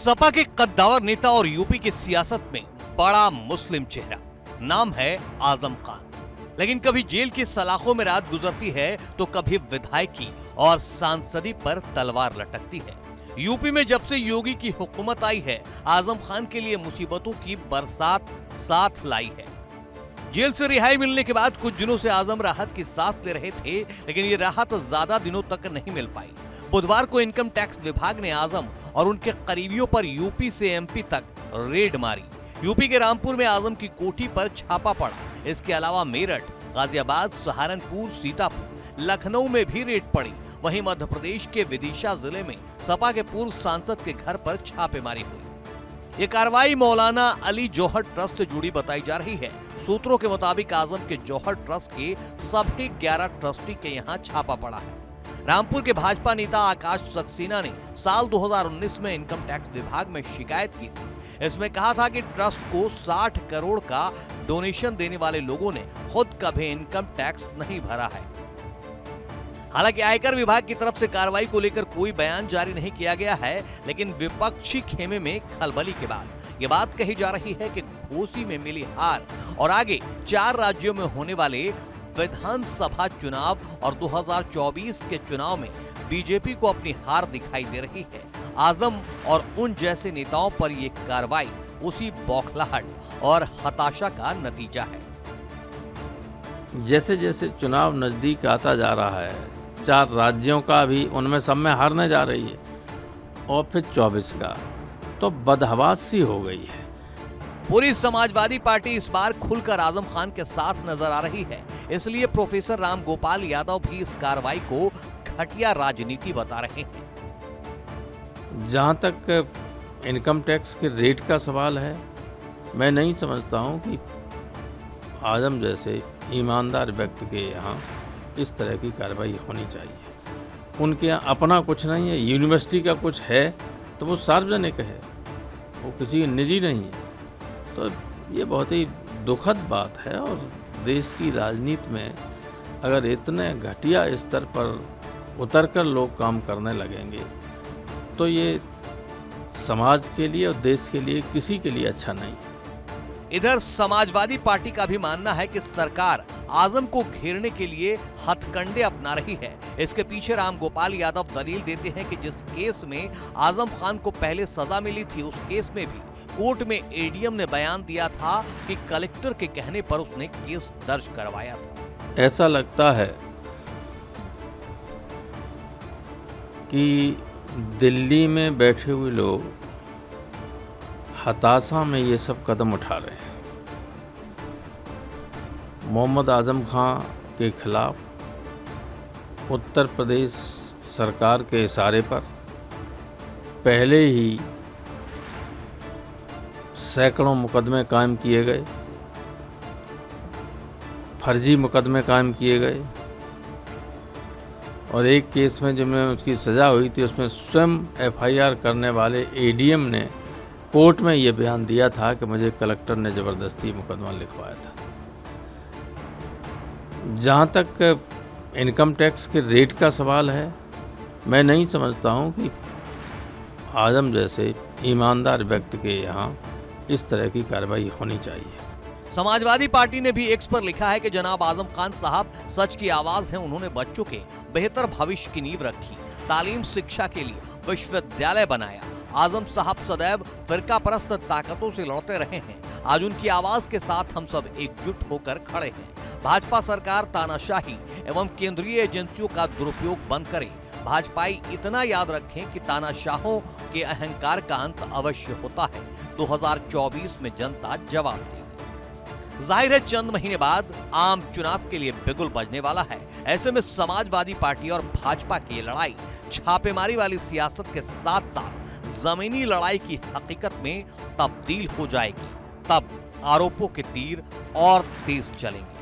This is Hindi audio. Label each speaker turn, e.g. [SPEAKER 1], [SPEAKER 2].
[SPEAKER 1] सपा के कद्दावर नेता और यूपी की सियासत में बड़ा मुस्लिम चेहरा, नाम है आजम खान। लेकिन कभी जेल की सलाखों में रात गुजरती है तो कभी विधायकी और सांसदी पर तलवार लटकती है। यूपी में जब से योगी की हुकूमत आई है, आजम खान के लिए मुसीबतों की बरसात साथ लाई है। जेल से रिहाई मिलने के बाद कुछ दिनों से आजम राहत की सांस ले रहे थे, लेकिन ये राहत ज्यादा दिनों तक नहीं मिल पाई। बुधवार को इनकम टैक्स विभाग ने आजम और उनके करीबियों पर यूपी से एमपी तक रेड मारी। यूपी के रामपुर में आजम की कोठी पर छापा पड़ा। इसके अलावा मेरठ, गाजियाबाद, सहारनपुर, सीतापुर, लखनऊ में भी रेड पड़ी। वहीं मध्य प्रदेश के विदिशा जिले में सपा के पूर्व सांसद के घर पर छापेमारी हुई। ये कार्रवाई मौलाना अली जौहर ट्रस्ट से जुड़ी बताई जा रही है। सूत्रों के मुताबिक आजम के जौहर ट्रस्ट के सभी 11 ट्रस्टी के यहाँ छापा पड़ा है। रामपुर के भाजपा नेता आकाश सक्सेना ने साल 2019 में इनकम टैक्स विभाग में शिकायत की थी। इसमें कहा था कि ट्रस्ट को 60 करोड़ का डोनेशन देने वाले लोगों ने खुद कभी इनकम टैक्स नहीं भरा है। हालांकि आयकर विभाग की तरफ से कार्रवाई को लेकर कोई बयान जारी नहीं किया गया है, लेकिन विपक्षी खेमे में खलबली के बाद ये बात कही जा रही है कि घोसी में मिली हार और आगे 4 राज्यों में होने वाले विधानसभा चुनाव और 2024 के चुनाव में बीजेपी को अपनी हार दिखाई दे रही है। आजम और उन जैसे नेताओं पर ये कार्रवाई उसी बौखलाहट और हताशा का नतीजा है।
[SPEAKER 2] जैसे जैसे चुनाव नजदीक आता जा रहा है, 4 राज्यों का भी उनमें सब में हारने जा रही है और फिर 24 का, तो बदहवास सी हो गई है।
[SPEAKER 1] पूरी समाजवादी पार्टी इस बार खुलकर आजम खान के साथ नजर आ रही है। इसलिए प्रोफेसर राम गोपाल यादव भी इस कार्रवाई को घटिया राजनीति बता रहे हैं।
[SPEAKER 2] जहां तक इनकम टैक्स के रेट का सवाल है, मैं नहीं समझता हूं कि आजम जैसे ईमानदार व्यक्ति के यहाँ इस तरह की कार्रवाई होनी चाहिए। उनके यहाँ अपना कुछ नहीं है, यूनिवर्सिटी का कुछ है तो वो सार्वजनिक है, वो किसी निजी नहीं है। तो ये बहुत ही दुखद बात है और देश की राजनीति में अगर इतने घटिया स्तर पर उतरकर लोग काम करने लगेंगे तो ये समाज के लिए और देश के लिए किसी के लिए अच्छा नहीं।
[SPEAKER 1] इधर समाजवादी पार्टी का भी मानना है कि सरकार आजम को घेरने के लिए हथकंडे अपना रही है। इसके पीछे राम गोपाल यादव दलील देते हैं कि जिस केस में आजम खान को पहले सजा मिली थी, उस केस में भी कोर्ट में एडीएम ने बयान दिया था कि कलेक्टर के कहने पर उसने केस दर्ज करवाया था।
[SPEAKER 2] ऐसा लगता है कि दिल्ली में बैठे हुए लोग हताशा में ये सब कदम उठा रहे हैं। मोहम्मद आजम खान के खिलाफ उत्तर प्रदेश सरकार के इशारे पर पहले ही सैकड़ों मुकदमे कायम किए गए, फर्जी मुकदमे कायम किए गए और एक केस में जिसमें उसकी सज़ा हुई थी उसमें स्वयं एफआईआर करने वाले एडीएम ने कोर्ट में ये बयान दिया था कि मुझे कलेक्टर ने ज़बरदस्ती मुकदमा लिखवाया था। जहाँ तक इनकम टैक्स के रेट का सवाल है, मैं नहीं समझता हूँ कि आजम जैसे ईमानदार व्यक्ति के यहाँ इस तरह की कार्रवाई होनी चाहिए।
[SPEAKER 1] समाजवादी पार्टी ने भी एक्स पर लिखा है कि जनाब आजम खान साहब सच की आवाज हैं। उन्होंने बच्चों के बेहतर भविष्य की नींव रखी, तालीम शिक्षा के लिए विश्वविद्यालय बनाया। आजम साहब सदैव फिरका परस्त ताकतों से लड़ते रहे हैं। आज उनकी आवाज के साथ हम सब एकजुट होकर खड़े हैं। भाजपा सरकार तानाशाही एवं केंद्रीय एजेंसियों का दुरुपयोग बंद करे। भाजपाई इतना याद रखें कि तानाशाहों के अहंकार का अंत अवश्य होता है। 2024 में जनता जवाब देगी। जाहिर है चंद महीने बाद आम चुनाव के लिए बिगुल बजने वाला है। ऐसे में समाजवादी पार्टी और भाजपा की लड़ाई छापेमारी वाली सियासत के साथ साथ जमीनी लड़ाई की हकीकत में तब्दील हो जाएगी। तब आरोपों के तीर और तेज चलेंगे।